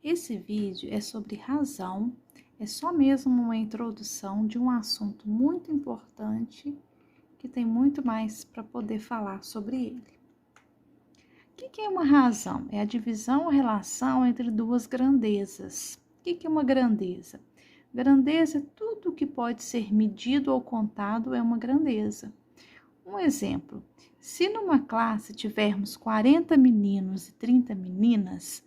Esse vídeo é sobre razão, é só mesmo uma introdução de um assunto muito importante que tem muito mais para poder falar sobre ele. O que é uma razão? É a divisão ou relação entre duas grandezas. O que é uma grandeza? Grandeza é tudo que pode ser medido ou contado é uma grandeza. Um exemplo, se numa classe tivermos 40 meninos e 30 meninas,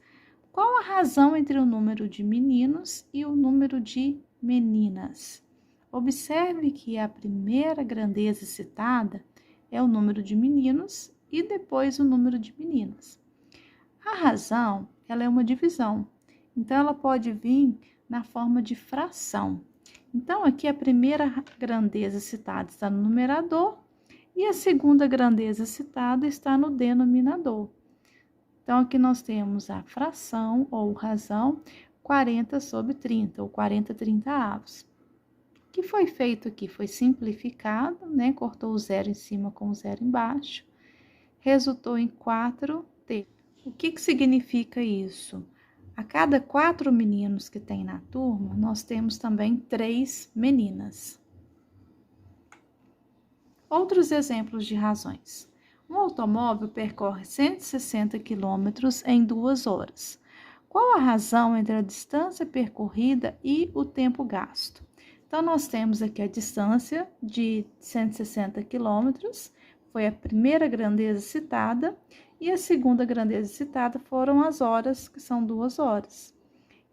qual a razão entre o número de meninos e o número de meninas? Observe que a primeira grandeza citada é o número de meninos e depois o número de meninas. A razão, ela é uma divisão, então ela pode vir na forma de fração. Então, aqui a primeira grandeza citada está no numerador e a segunda grandeza citada está no denominador. Então, aqui nós temos a fração ou razão 40 sobre 30, ou 40/30. O que foi feito aqui? Foi simplificado, né? Cortou o zero em cima com o zero embaixo. Resultou em 4t. O que significa isso? A cada 4 meninos que tem na turma, nós temos também 3 meninas. Outros exemplos de razões. Um automóvel percorre 160 quilômetros em 2 horas. Qual a razão entre a distância percorrida e o tempo gasto? Então, nós temos aqui a distância de 160 quilômetros, foi a primeira grandeza citada, e a segunda grandeza citada foram as horas, que são 2 horas.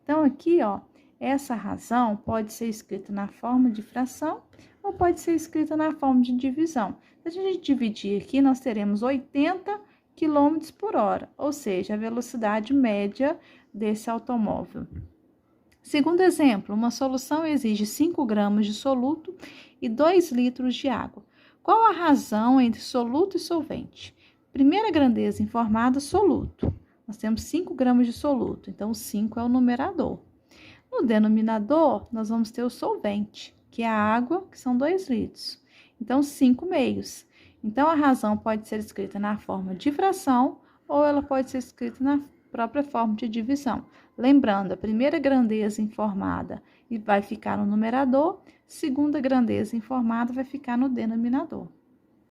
Então, aqui, ó, essa razão pode ser escrita na forma de fração ou pode ser escrita na forma de divisão. Se a gente dividir aqui, nós teremos 80 km por hora, ou seja, a velocidade média desse automóvel. Segundo exemplo, uma solução exige 5 gramas de soluto e 2 litros de água. Qual a razão entre soluto e solvente? Primeira grandeza informada, soluto. Nós temos 5 gramas de soluto, então o 5 é o numerador. No denominador, nós vamos ter o solvente, que é a água, que são 2 litros. Então, 5 meios. Então, a razão pode ser escrita na forma de fração ou ela pode ser escrita na própria forma de divisão. Lembrando, a primeira grandeza informada vai ficar no numerador, segunda grandeza informada vai ficar no denominador.